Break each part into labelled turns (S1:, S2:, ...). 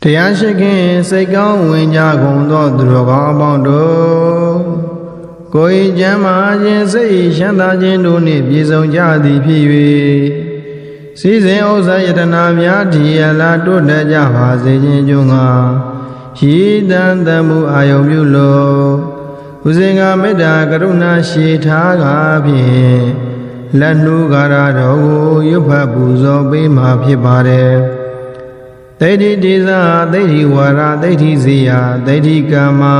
S1: တရားရှိခင်စိတ်ကောင်းဝင်ကြကုန်သောသူတော်ကောင်းအပေါင်းတို့ကိုယ်ကျမ်းမာခြင်းစိတ်ချမ်းသာခြင်းတို့နှင့်ပြည့်စုံကြသည်ဖြစ်၍စီစဉ်ဥစ္စာယတနာများဒီယလာတိုးတက်ကြပါစေခြင်းကြောင့်ငါရည်တန်တမှုအာယုံပြုလို့ဥစဉ်ကမေတ္တာကရုဏာရှိထားကားဖြင့်လက်နှူးကာရတော်ကိုရွတ်ဖတ်ပူဇော်ပေးမှာဖြစ်ပါတယ်ဒိဋ္ဌိဒေသဒိဋ္ဌိဝါရဒိဋ္ဌိဇေယဒိဋ္ဌိကမ္မာ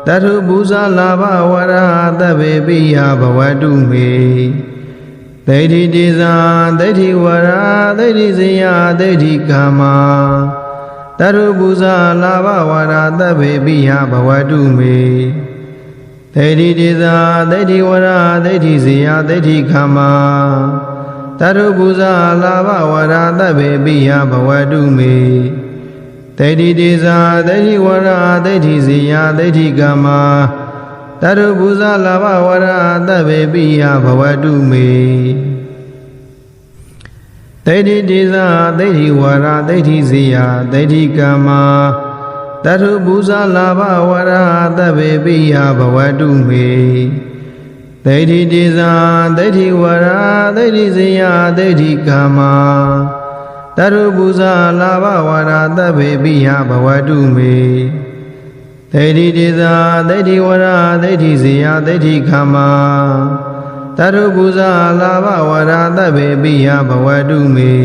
S1: တထုပူဇာလာဘဝရသဗ္ဗေပိယဘဝတုမေဒိဋ္ဌိဒေသဒိဋ္ဌိဝါရဒိဋ္ဌိဇေယဒိဋ္ဌိကမ္မာတထုပူဇာလာဘဝရသဗ္ဗေပိယဘဝတုမေဒိဋ္ဌိဒေသဒိဋ္ဌိဝါရဒိဋ္ဌိဇေယဒိဋ္ဌိကမ္မာတထုပူဇာလာဘဝရသဗ္ဗေပိယဘဝတုမေဒိဋ္ဌိဒေသဒိဋ္ဌိဝါရဒိဋ္ဌိဇေယဒိဋ္ဌိကမ္မာတထုပူဇာလာဘဝရသဗ္ဗေပိယဘဝတုမေဒိဋ္ဌိဒေသဒိဋ္ဌိဝါရဒိဋ္ဌိဇေယဒိဋ္ဌိကမ္မာတထုပူဇာလာဘဝရသဗ္ဗေပိယဘဝတုမေဒိဋ္ဌိဒေသဒိဋ္ဌိဝါရဒိဋ္ဌိဇေယဒိဋ္ဌိကမ္မာတထုပူဇာလာဘဝရသဗ္ဗေပိယဘဝတုမေဒိဋ္ဌိဒေသဒိဋ္ဌိဝါရဒိဋ္ဌိဇေယဒိဋ္ဌိကမ္မာတထုပူဇာလာဘဝရသဗ္ဗေပိယဘဝတုမေ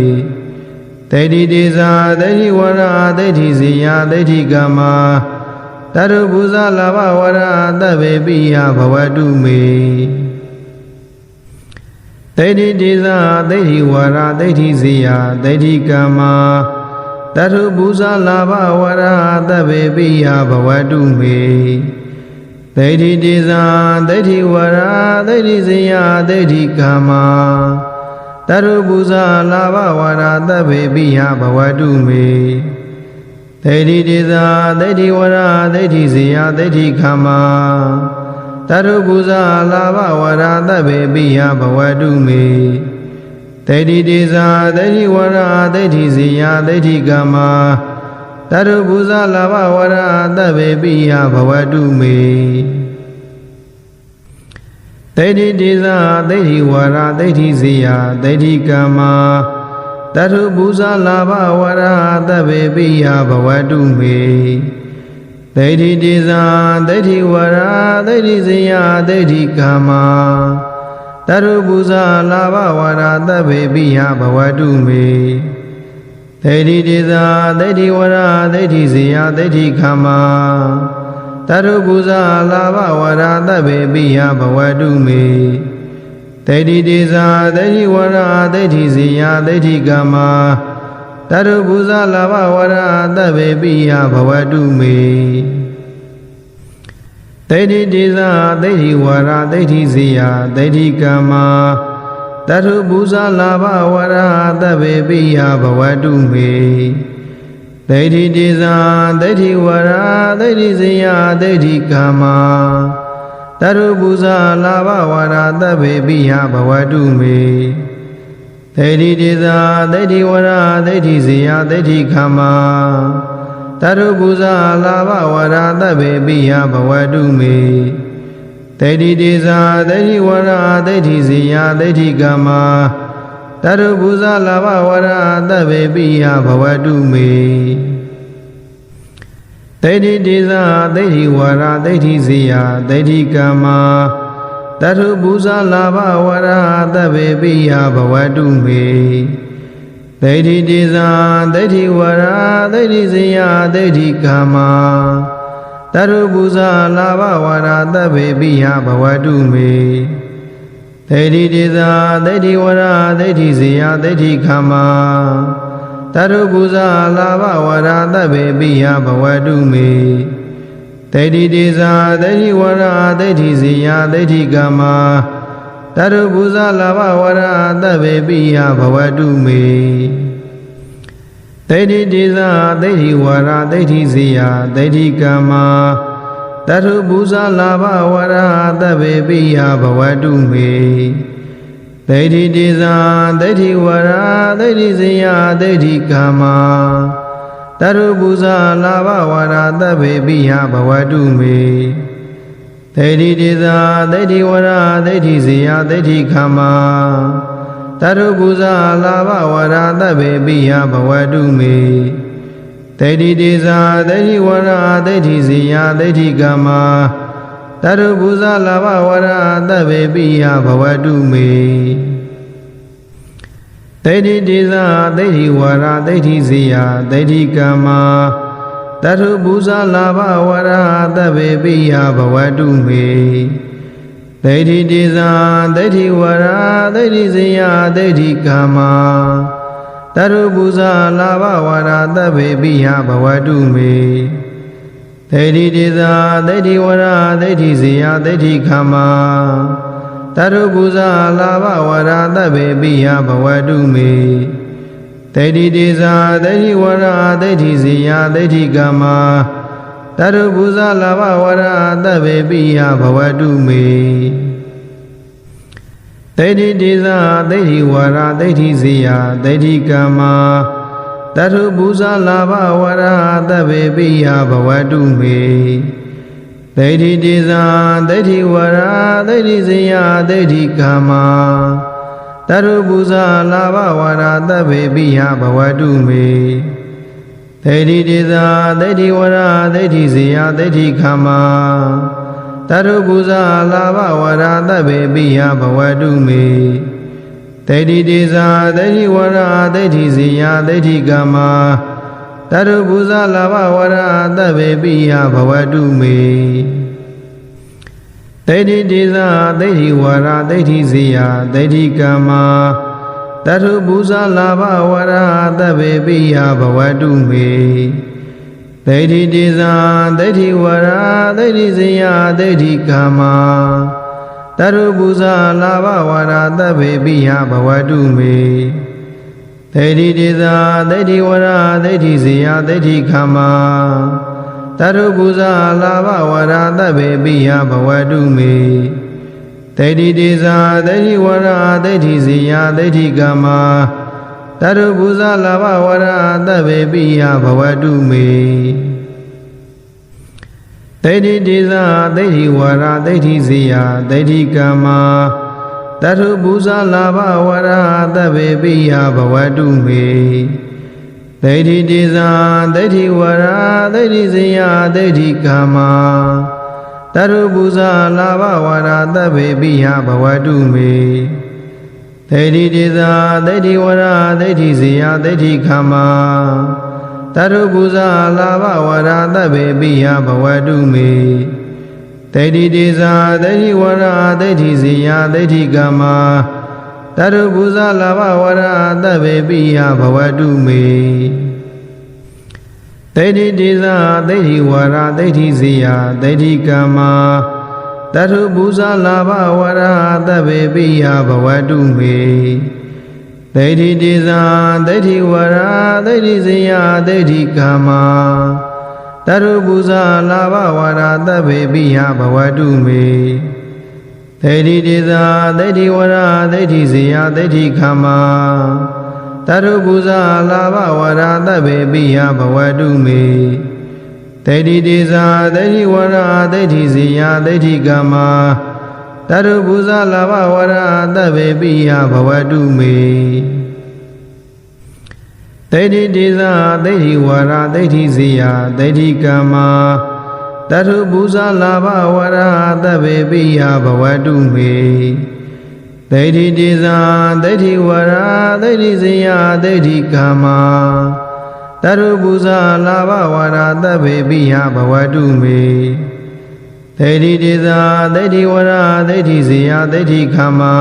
S1: ဒိဋ္ဌိဒေသဒိဋ္ဌိဝါရဒိဋ္ဌိဇေယဒိဋ္ဌိကမ္မာတထုပူဇာလာဘဝရသဗ္ဗေပိယဘဝတုမေဒိဋ္ဌိဒေသဒိဋ္ဌိဝါရဒိဋ္ဌိဇေယဒိဋ္ဌိကမ္မာတထုပူဇာလာဘဝရသဗ္ဗေပိယဘဝတုမေဒိဋ္ဌိဒေသဒိဋ္ဌိဝါရဒိဋ္ဌိဇေယဒိဋ္ဌိကမ္မာတထုပူဇာလာဘဝရသဗ္ဗေပိယဘဝတုမေဒိဋ္ဌိဒေသဒိဋ္ဌိဝါရဒိဋ္ဌိဇေယဒိဋ္ဌိကမ္မာတထုပူဇာလာဘဝရသဗ္ဗေပိယဘဝတုမေဒိဋ္ဌိဒေသဒိဋ္ဌိဝါရဒိဋ္ဌိဇေယဒိဋ္ဌိကမ္မာတထုပူဇာလာဘဝရသဗ္ဗေပိယဘဝတုမေဒိဋ္ဌိဒေသဒိဋ္ဌိဝါရဒိဋ္ဌိဇေယဒိဋ္ဌိကမ္မာတထုပူဇာလာဘဝရသဗ္ဗေပိယဘဝတုမေဒိဋ္ဌိဒေသဒိဋ္ဌိဝါရဒိဋ္ဌိဇေယဒိဋ္ဌိကမ္မာတထုပူဇာလာဘဝရသဗ္ဗေပိယဘဝတုမေဒိဋ္ဌိဒေသဒိဋ္ဌိဝါရဒိဋ္ဌိဇေယဒိဋ္ဌိကမ္မာတထုပူဇာလာဘဝရသဗ္ဗေပိယဘဝတုမေဒိဋ္ဌိဒေသဒိဋ္ဌိဝါရဒိဋ္ဌိဇေယဒိဋ္ဌိကမ္မာတထုပူဇာလာဘဝရသဗ္ဗေပိယဘဝတုမေဒိဋ္ဌိဒေသဒိဋ္ဌိဝါရဒိဋ္ဌိဇေယဒိဋ္ဌိကမ္မာတထုပူဇာလာဘဝရသဗ္ဗေပိယဘဝတုမေဒိဋ္ဌိဒေသဒိဋ္ဌိဝါရဒိဋ္ဌိဇေယဒိဋ္ဌိကမ္မာတထုပူဇာလာဘဝရသဗ္ဗေပိယဘဝတုမေဒိဋ္ဌိဒေသဒိဋ္ဌိဝါရဒိဋ္ဌိဇေယဒိဋ္ဌိကမ္မာတထုပူဇာလာဘဝရသဗ္ဗေပိယဘဝတုမေဒိဋ္ဌိဒေသဒိဋ္ဌိဝါရဒိဋ္ဌိဇေယဒိဋ္ဌိကမ္မာတထုပူဇာလာဘဝရသဗ္ဗေပိယဘဝတုမေဒိဋ္ဌိဒေသဒိဋ္ဌိဝါရဒိဋ္ဌိဇေယဒိဋ္ဌိကမ္မာတထုပူဇာလာဘဝရသဗ္ဗေပိယဘဝတုမေဒိဋ္ဌိဒေသဒိဋ္ဌိဝါရဒိဋ္ဌိဇေယဒိဋ္ဌိကမ္မာတထုပူဇာလာဘဝရသဗ္ဗေပိယဘဝတုမေဒိဋ္ဌိဒေသဒိဋ္ဌိဝါရဒိဋ္ဌိဇေယဒိဋ္ဌိကမ္မာတထုပူဇာလာဘဝရသဗ္ဗေပိယဘဝတုမေဒိဋ္ဌိဒေသဒိဋ္ဌိဝါရဒိဋ္ဌိဇေယဒိဋ္ဌိကမ္မာတထုပူဇာလာဘဝရသဗ္ဗေပိယဘဝတုမေဒိဋ္ဌိဒေသဒိဋ္ဌိဝါရဒိဋ္ဌိဇေယဒိဋ္ဌိကမ္မာတထုပူဇာလာဘဝရသဗ္ဗေပိယဘဝတုမေဒိဋ္ဌိဒေသဒိဋ္ဌိဝါရဒိဋ္ဌိဇေယဒိဋ္ဌိကမ္မာတ တရုပူဇာလာဘဝါရာတဗေပိယဘဝတုမေသေတိတေဇာသေတိဝရသေတိဇေယသေတိခမတရုပူဇာလာဘဝါရာတဗေပိယဘဝတုမေသေတိတေဇာသေတိဝရသေတိဇေယသေတိခမတရုပူဇာလာဘဝါရာတဗေပိယဘဝတုမေသေတိတေဇာသေတိဝရသေတိဇေယသေတိကမ္မာတထုပူဇာလာဘဝရသဗ္ဗေပိယဘဝတုမေသေတိတေဇာသေတိဝရသေတိဇေယသေတိကမ္မာတထုပူဇာလာဘဝရသဗ္ဗေပိယဘဝတုမေသေတိတေဇာသေတိဝရသေတိဇေယသေတိကမ္မာတရုပူဇာလာဘဝရသဗ္ဗေပိယဘဝတုမေသေတိတေဇာသေတိဝရသေတိဇေယသေတိကမ္မာတရုပူဇာလာဘဝရသဗ္ဗေပိယဘဝတုမေသေတိတေဇာသေတိဝရသေတိဇေယသေတိကမ္မာတရုပူဇာလာဘဝရသဗ္ဗေပိယဘဝတုမေသေတိတေဇာသေတိဝရသေတိဇေယသေတိကမ္မာတရုပူဇာလာဘဝရသဗ္ဗေပိယဘဝတုမေသေတိတေဇာသေတိဝရသေတိဇေယသေတိကမ္မာတရုပူဇာလာဘဝရသဗ္ဗေပိယဘဝတုမေသေတိတေဇာသေတိဝရသေတိဇေယသေတိကမ္မာတရုပူဇာလာဘဝရသဗ္ဗေပိယဘဝတုမေသေတိတေဇာသေတိဝရသေတိဇေယသေတိကမ္မာတရုပူဇာလာဘဝရသဗ္ဗေပိယဘဝတုမေသေတိတေဇာသေတိဝရသေတိဇေယသေတိကမ္မာတရုပူဇာလာဘဝရသဗ္ဗေပိယဘဝတုမေသေတိတေဇာသေတိဝရသေတိဇေယသေတိကမ္မာတရုပူဇာလာဘဝရသဗ္ဗေပိယဘဝတုမေသေတိတေဇာသေတိဝရသေတိဇေယသေတိကမ္မာတရုပူဇာလာဘဝရသဗ္ဗေပိယဘဝတုမေသေတိတေဇာသေတိဝရသေတိဇေယသေတိကမ္မာတထုပူဇာလာဘဝရသဗ္ဗေပိယဘဝတုမေသေတိတေဇာသေတိဝရသေတိဇေယသေတိကမ္မာတထုပူဇာလာဘဝရသဗ္ဗေပိယဘဝတုမေသေတိတေဇာသေတိဝရသေတိဇေယသေတိကမ္မာတထုပူဇာလာဘဝရသဗ္ဗေပိယဘဝတုမေသေတိတေဇာသေတိဝရသေတိဇေယသေတိကမ္မာတရုပူဇာလာဘဝရသဗ္ဗေပိယဘဝတုမေသေတိတေဇာသေတိဝရသေတိဇေယသေတိကမ္မာတရုပူဇာလာဘဝရသဗ္ဗေပိယဘဝတုမေသေတိတေဇာသေတိဝရသေတိဇေယသေတိကမ္မာတရုပူဇာလာဘဝရသဗ္ဗေပိယဘဝတုမေသေတိတေဇာသေတိဝရသေတိဇေယသေတိကမ္မာတရုပူဇာလာဘဝရသဗ္ဗေပိယဘဝတုမေသေတိတေဇာသေတိဝရသေတိဇေယသေတိကမ္မာတရုပူဇာလာဘဝရသဗ္ဗေပိယဘဝတုမေသေတိတေဇာသေတိဝရသေတိဇေယသေတိကမ္မာတထုပူဇာလာဘဝရသဗ္ဗေပိယဘဝတုမေသေတိတေဇာသေတိဝရသေတိဇေယသေတိကမ္မာတထုပူဇာလာဘဝရသဗ္ဗေပိယဘဝတုမေသေတိတေဇာသေတိဝရသေတိဇေယသေတိကမ္မာ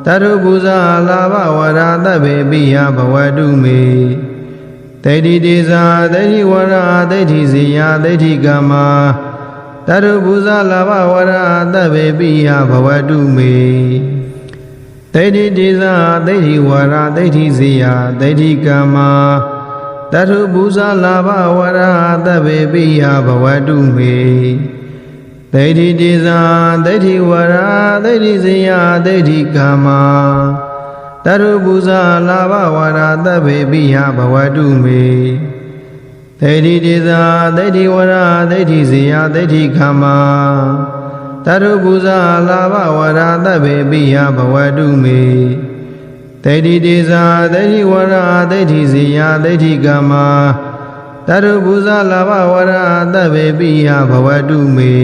S1: တရုပူဇာလာဘဝရသဗ္ဗေပိယဘဝတုမေသေတိတေဇာသေတိဝရသေတိဇေယသေတိကမ္မာတရုပူဇာလာဘဝရသဗ္ဗေပိယဘဝတုမေသေတိတေဇာသေတိဝရသေတိဇေယသေတိကမ္မာတရုပူဇာလာဘဝရသဗ္ဗေပိယဘဝတုမေသေတိတေဇာသေတိဝရသေတိဇေယသေတိကမ္မာတရုပူဇာလာဘဝရသဗ္ဗေပိယဘဝတုမေ တေတိတေဇာတေတိဝရတေတိဇေယတေတိခမ္မာတရုပူဇာလာဘဝရသဗ္ဗေပိယဘဝတုမေတေတိတေဇာတေတိဝရတေတိဇေယတေတိကမ္မာတရုပူဇာလာဘဝရသဗ္ဗေပိယဘဝတုမေ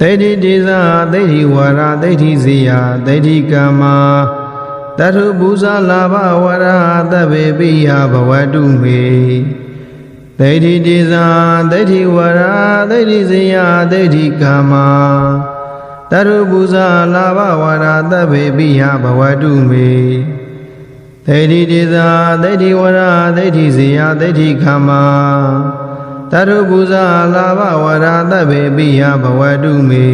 S1: တေတိတေဇာတေတိဝရတေတိဇေယတေတိကမ္မာတရုပူဇာလာဘဝရသဗ္ဗေပိယဘဝတုမေတေတိတေဇာတေတိဝရတေတိဇေယတေတိကမ္မာတရုပူဇာလာဘဝရသဗ္ဗေပိယဘဝတုမေတေတိတေဇာတေတိဝရတေတိဇေယတေတိကမ္မာတရုပူဇာလာဘဝရသဗ္ဗေပိယဘဝတုမေ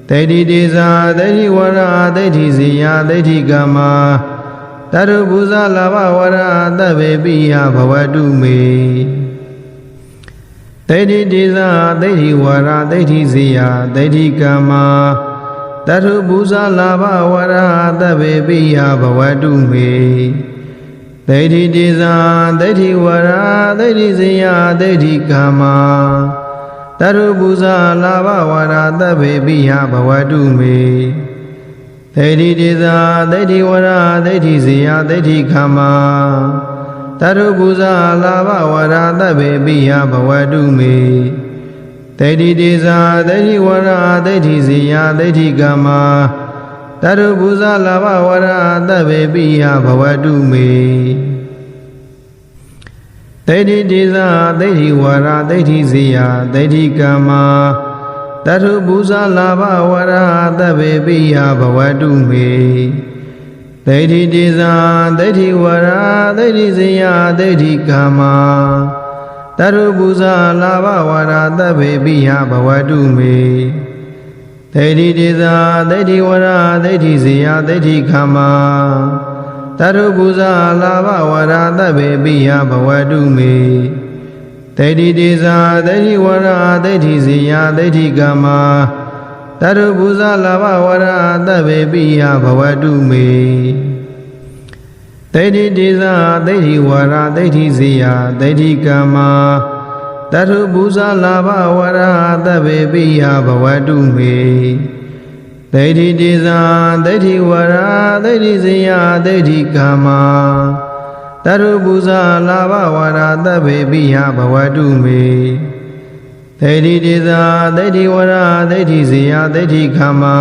S1: တေတိတေဇာတေတိဝရတေတိဇေယတေတိကမ္မာတရုပူဇာလာဘဝရသဗ္ဗေပိယဘဝတုမေတေတိတေဇာတေတိဝရတေတိဇေယတေတိကမ္မာတရုပူဇာလာဘဝရသဗ္ဗေပိယဘဝတုမေတေတိတေဇာတေတိဝရတေတိဇေယတေတိကမ္မာတရုပူဇာလာဘဝရသဗ္ဗေပိယဘဝတုမေတေတိတေဇာတေတိဝရတေတိဇေယတေတိကမ္မာတရုပူဇာလာဘဝရသဗ္ဗေပိယဘဝတုမေတေတိတေဇာတေတိဝရတေတိဇေယတေတိကမ္မာတရုပူဇာလာဘဝရသဗ္ဗေပိယဘဝတုမေတေတိတေဇာတေတိဝရတေတိဇေယတေတိကမ္မာတရုပူဇာလာဘဝရသဗ္ဗေပိယဘဝတုမေတေတိတေဇာတေတိဝရတေတိဇေယတေတိကမ္မာတရုပူဇာလာဘဝရသဗ္ဗေပိယဘဝတုမေတေတိတေဇာတေတိဝရတေတိဇေယတေတိကမ္မာတရုပူဇာလာဘဝရသဗ္ဗေပိယဘဝတုမေတေတိတေဇာတေတိဝရတေတိဇေယတေတိကမ္မာတရုပူဇာလာဘဝရသဗ္ဗေပိယဘဝတုမေတေတိတေဇာတေတိဝရတေတိဇေယတေတိကမ္မာတရုပူဇာလာဘဝရသဗ္ဗေပိယဘဝတုမေတေတိတေဇာတေတိဝရတေတိဇေယတေတိကမ္မာတရုပူဇာလာဘဝရသဗ္ဗေပိယဘဝတုမေတေတိတေဇာတေတိဝရတေတိဇေယတေတိကမ္မာတရုပူဇာလာဘဝရသဗ္ဗေပိယဘဝတုမေတေတိတေဇာတေတိဝရတေတိဇေယတေတိကမ္မာ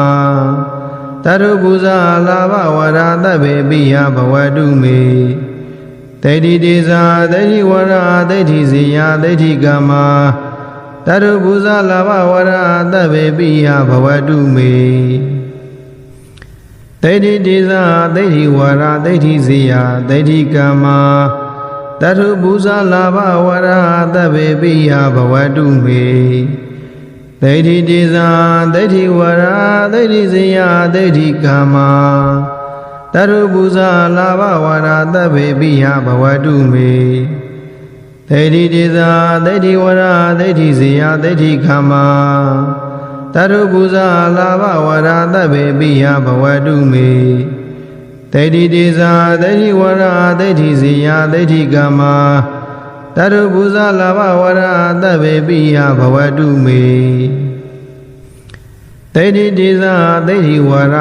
S1: တရုပူဇာလာဘဝရသဗ္ဗေပိယဘဝတုမေတေတိတေဇာတေတိဝရတေတိဇေယတေတိကမ္မာတရုပူဇာလာဘဝရသဗ္ဗေပိယဘဝတုမေတေတိတေဇာတေတိဝရတေတိဇေယတေတိကမ္မာတရုပူဇာလာဘဝရသဗ္ဗေပိယဘဝတုမေတေတိတေဇာတေတိဝရတေတိဇေယတေတိကမ္မာတရုပူဇာလာဘဝရသဗ္ဗေပိယဘဝတုမေတေတိတေဇာတေတိဝရတေတိဇေယတေတိကမ္မာတရုပူဇာလာဘဝရသဗ္ဗေပိယဘဝတုမေတေတိတေဇာတေတိဝရတေတိဇေယတေတိကမ္မာတရုပူဇာလာဘဝရသဗ္ဗေပိယဘဝတုမေတေတိတေဇာတေတိဝရ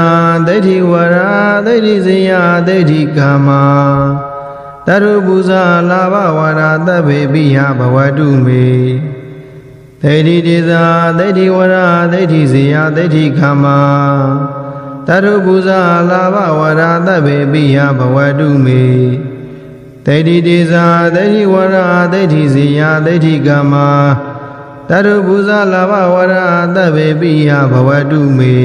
S1: တေတိဇေယတေတိကမ္မာတရုပူဇာလာဘဝရသဗ္ဗေပိယဘဝတုမေတေတိတေဇာတေတိဝရတေတိဇေယတေတိကမ္မာတရုပူဇာလာဘဝရသဗ္ဗေပိယဘဝတုမေတေတိတေဇာတေတိဝရတေတိဇေယတေတိကမ္မာတရုပူဇာလာဘဝရသဗ္ဗေပိယဘဝတုမေ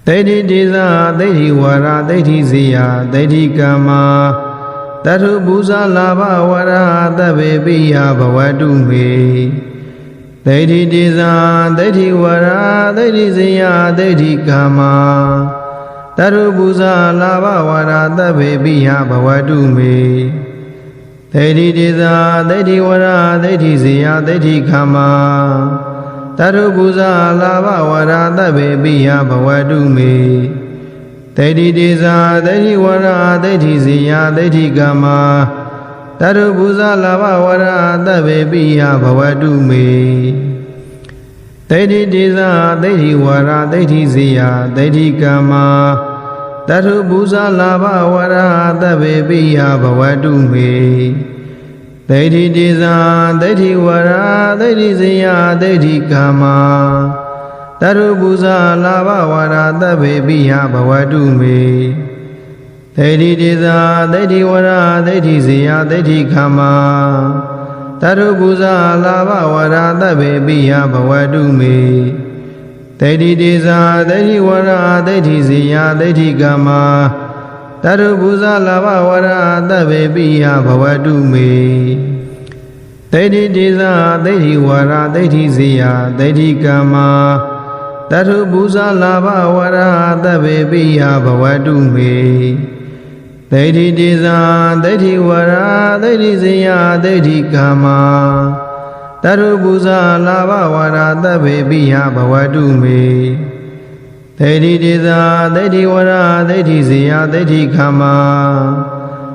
S1: တေတိတေဇာတေတိဝရတေတိဇေယတေတိကမ္မာတရုပူဇာလာဘဝရသဗ္ဗေပိယဘဝတုမေတေတိတေဇာတေတိဝရတေတိဇေယတေတိကမ္မာတရုပူဇာလာဘဝရသဗ္ဗေပိယဘဝတုမေတေတိတေဇာတေတိဝရတေတိဇေယတေတိကမ္မာ တရုပူဇာလာဘဝရာတဗ္ဗေပိယဘဝတုမေဒိဋ္ဌိတေဇာဒိဋ္ဌိဝရဒိဋ္ဌိဇေယဒိဋ္ဌိကမ္မာတရုပူဇာလာဘဝရာတဗ္ဗေပိယဘဝတုမေဒိဋ္ဌိတေဇာဒိဋ္ဌိဝရဒိဋ္ဌိဇေယဒိဋ္ဌိကမ္မာတရုပူဇာလာဘဝရာတဗ္ဗေပိယဘဝတုမေဒိဋ္ဌိတေဇာဒိဋ္ဌိဝရဒိဋ္ဌိဇေယဒိဋ္ဌိကမ္မာတရုပူဇာလာဘဝရာတဗ္ဗေပိယဘဝတုမေဒိဋ္ဌိတေဇာဒိဋ္ဌိဝရဒိဋ္ဌိဇေယဒိဋ္ဌိကမ္မာတရုပူဇာလာဘဝရာတဗ္ဗေပိယဘဝတုမေဒိဋ္ဌိတေဇာဒိဋ္ဌိဝရဒိဋ္ဌိဇေယဒိဋ္ဌိကမ္မာတရုပူဇာလာဘဝရာတဗ္ဗေပိယဘဝတုမေဒိဋ္ဌိတေဇာဒိဋ္ဌိဝရဒိဋ္ဌိဇေယဒိဋ္ဌိကမ္မာတရုပူဇာလာဘဝရာတဗ္ဗေပိယဘဝတုမေဒိဋ္ဌိတေဇာဒိဋ္ဌိဝရဒိဋ္ဌိဇေယဒိဋ္ဌိကမ္မာတရုပူဇာလာဘဝရာတဗ္ဗေပိယဘဝတုမေဒိဋ္ဌိတေဇာဒိဋ္ဌိဝရဒိဋ္ဌိဇေယဒိဋ္ဌိကမ္မာတရုပူဇာလာဘဝရာတဗ္ဗေပိယဘဝတုမေဒိဋ္ဌိတေဇာဒိဋ္ဌိဝရဒိဋ္ဌိဇေယဒိဋ္ဌိကမ္မာ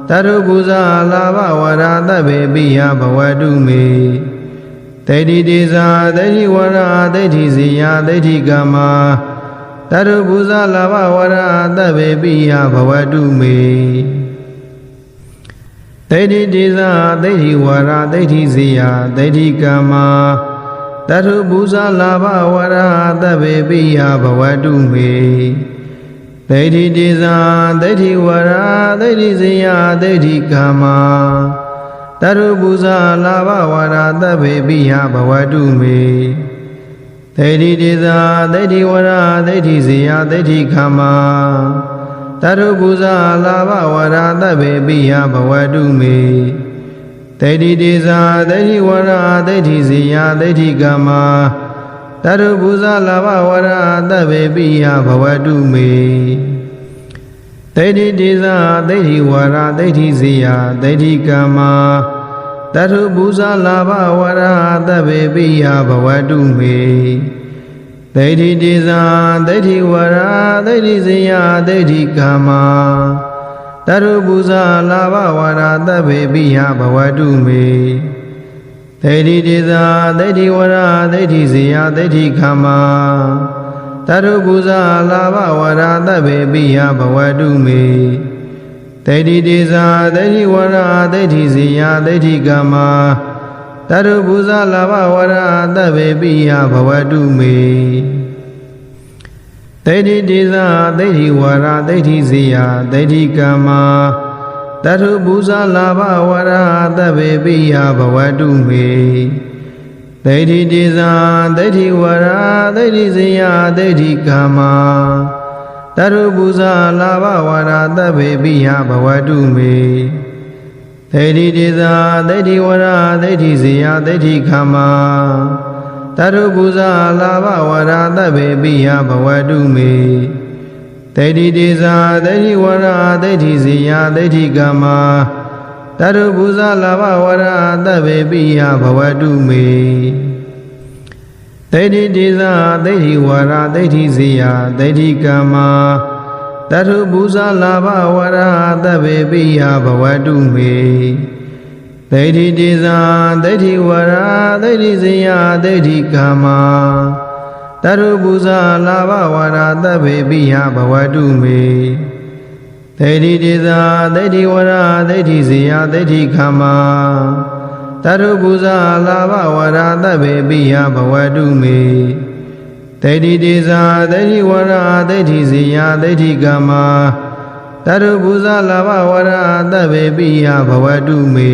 S1: တရုပူဇာလာဘဝရာတဗ္ဗေပိယဘဝတုမေဒိဋ္ဌိတေဇာဒိဋ္ဌိဝရဒိဋ္ဌိဇေယဒိဋ္ဌိကမ္မာတရုပူဇာလာဘဝရာတဗ္ဗေပိယဘဝတုမေဒိဋ္ဌိတေဇာဒိဋ္ဌိဝရဒိဋ္ဌိဇေယဒိဋ္ဌိကမ္မာတရုပူဇာလာဘဝရာတဗ္ဗေပိယဘဝတုမေဒိဋ္ဌိတေဇာဒိဋ္ဌိဝရဒိဋ္ဌိဇေယဒိဋ္ဌိကမ္မာတရုပူဇာလာဘဝရာတဗ္ဗေပိယဘဝတုမေဒိဋ္ဌိတေဇာဒိဋ္ဌိဝရဒိဋ္ဌိဇေယဒိဋ္ဌိကမ္မာတရုပူဇာလာဘဝရာတဗ္ဗေပိယဘဝတုမေဒိဋ္ဌိတေဇာဒိဋ္ဌိဝရဒိဋ္ဌိဇေယဒိဋ္ဌိကမ္မာတရုပူဇာလာဘဝရာတဗ္ဗေပိယဘဝတုမေဒိဋ္ဌိတေဇာဒိဋ္ဌိဝရဒိဋ္ဌိဇေယဒိဋ္ဌိကမ္မာတရုပူဇာလာဘဝရာတဗ္ဗေပိယဘဝတုမေဒိဋ္ဌိတေဇာဒိဋ္ဌိဝရဒိဋ္ဌိဇေယဒိဋ္ဌိကမ္မာတရုပူဇာလာဘဝရာတဗ္ဗေပိယဘဝတုမေဒိဋ္ဌိတေဇာဒိဋ္ဌိဝရဒိဋ္ဌိဇေယဒိဋ္ဌိကမ္မာတရုပူဇာလာဘဝရာတဗ္ဗေပိယဘဝတုမေဒိဋ္ဌိတေဇာဒိဋ္ဌိဝရဒိဋ္ဌိဇေယဒိဋ္ဌိကမ္မာတရုပူဇာလာဘဝရာတဗ္ဗေပိယဘဝတုမေဒိဋ္ဌိတေဇာဒိဋ္ဌိဝရဒိဋ္ဌိဇေယဒိဋ္ဌိကမ္မာတရုပူဇာလာဘဝရာတဗ္ဗေပိယဘဝတုမေဒိဋ္ဌိတေဇာဒိဋ္ဌိဝရဒိဋ္ဌိဇေယဒိဋ္ဌိကမ္မာတရုပူဇာလာဘဝရာတဗ္ဗေပိယဘဝတုမေဒိဋ္ဌိတေဇာဒိဋ္ဌိဝရဒိဋ္ဌိဇေယဒိဋ္ဌိကမ္မာတရုပူဇာလာဘဝရာတဗ္ဗေပိယဘဝတုမေဒိဋ္ဌိတေဇာဒိဋ္ဌိဝရဒိဋ္ဌိဇေယဒိဋ္ဌိကမ္မာတရုပူဇာလာဘဝရာတဗ္ဗေပိယဘဝတုမေဒိဋ္ဌိတေဇာဒိဋ္ဌိဝရဒိဋ္ဌိဇေယဒိဋ္ဌိကမ္မာတရုပူဇာလာဘဝရာတဗ္ဗေပိယဘဝတုမေဒိဋ္ဌိတေဇာဒိဋ္ဌိဝရဒိဋ္ဌိဇေယဒိဋ္ဌိကမ္မာတရုပူဇာလာဘဝရာတဗ္ဗေပိယဘဝတုမေဒိဋ္ဌိတေဇာဒိဋ္ဌိဝရဒိဋ္ဌိဇေယဒိဋ္ဌိကမ္မာတရုပူဇာလာဘဝရာတဗ္ဗေပိယဘဝတုမေ